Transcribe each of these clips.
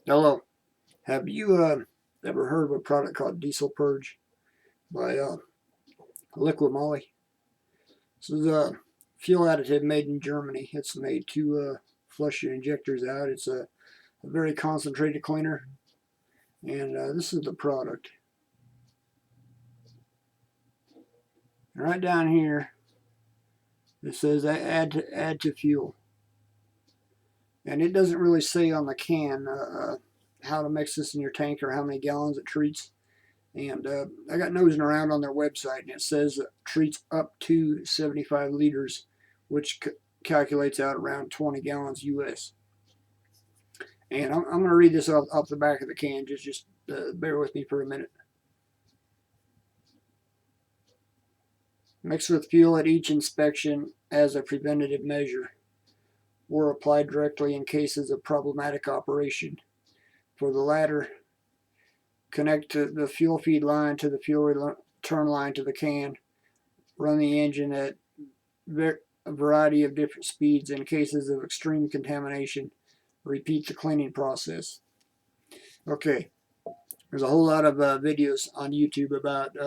Hello. Have you ever heard of a product called Diesel Purge by Liquid Moly? This is a fuel additive made in Germany. It's made to flush your injectors out. It's a very concentrated cleaner, and this is the product. And right down here, it says add to fuel, and it doesn't really say on the can how to mix this in your tank or how many gallons it treats. And I got nosing around on their website, and it says it treats up to 75 liters, which calculates out around 20 gallons US. And I'm going to read this off the back of the can. Just bear with me for a minute. Mix with fuel at each inspection as a preventative measure, or applied directly in cases of problematic operation. For the latter, connect to the fuel feed line to the fuel return line to the can. Run the engine at a variety of different speeds in cases of extreme contamination. Repeat the cleaning process. Okay, there's a whole lot of videos on YouTube about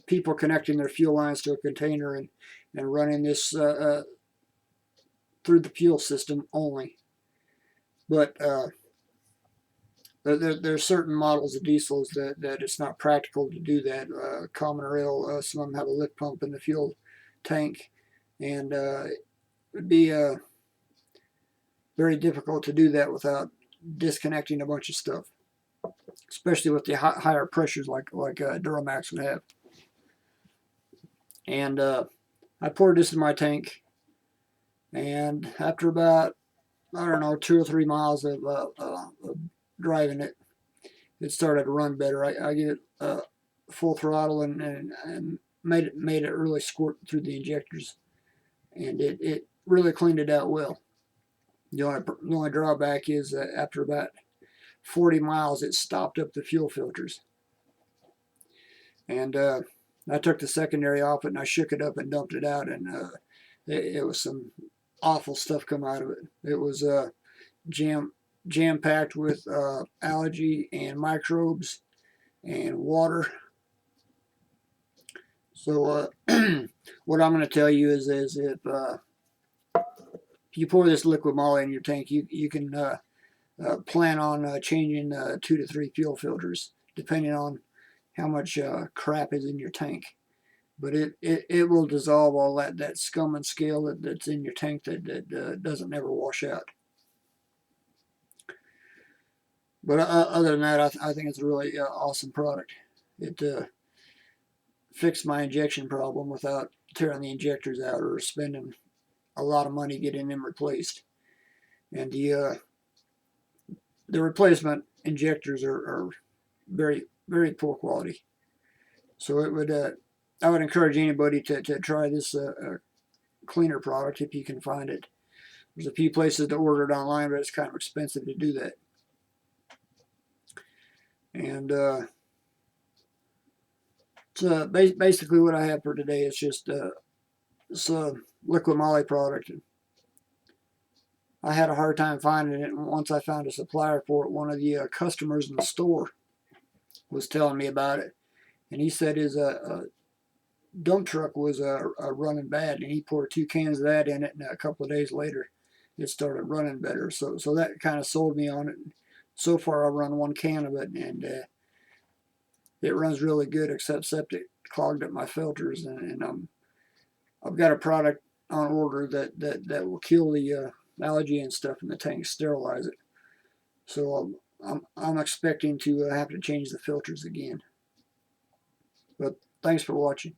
people connecting their fuel lines to a container and running this through the fuel system only. But there's certain models of diesels that it's not practical to do that. Common rail, some of them have a lift pump in the fuel tank, and it would be very difficult to do that without disconnecting a bunch of stuff, especially with the higher pressures like Duramax would have. And I poured this in my tank, and after about, I don't know, 2 or 3 miles of driving it, it started to run better. I gave it full throttle and made it really squirt through the injectors, and it really cleaned it out well. The only drawback is after about 40 miles, it stopped up the fuel filters. And I took the secondary off it, and I shook it up and dumped it out, and it was some awful stuff come out of it. It was jam-packed with algae and microbes and water. So what I'm going to tell you is if you pour this liquid moly in your tank, you can plan on changing 2 to 3 fuel filters, depending on how much crap is in your tank. But it will dissolve all that scum and scale that's in your tank that doesn't ever wash out. But other than that, I think it's a really awesome product. It fixed my injection problem without tearing the injectors out or spending a lot of money getting them replaced. And the replacement injectors are very, very poor quality. So it would I would encourage anybody to try this cleaner product if you can find it. There's a few places to order it online, but it's kind of expensive to do that. And so basically what I have for today is just this liquid moly product. I had a hard time finding it, and once I found a supplier for it, one of the customers in the store was telling me about it, and he said his dump truck was running bad, and he poured 2 cans of that in it, and a couple of days later it started running better. So that kind of sold me on it. So far I've run 1 can of it, and it runs really good, except septic clogged up my filters, and I've got a product on order that will kill the algae and stuff in the tank, sterilize it. So I'm expecting to have to change the filters again. But thanks for watching.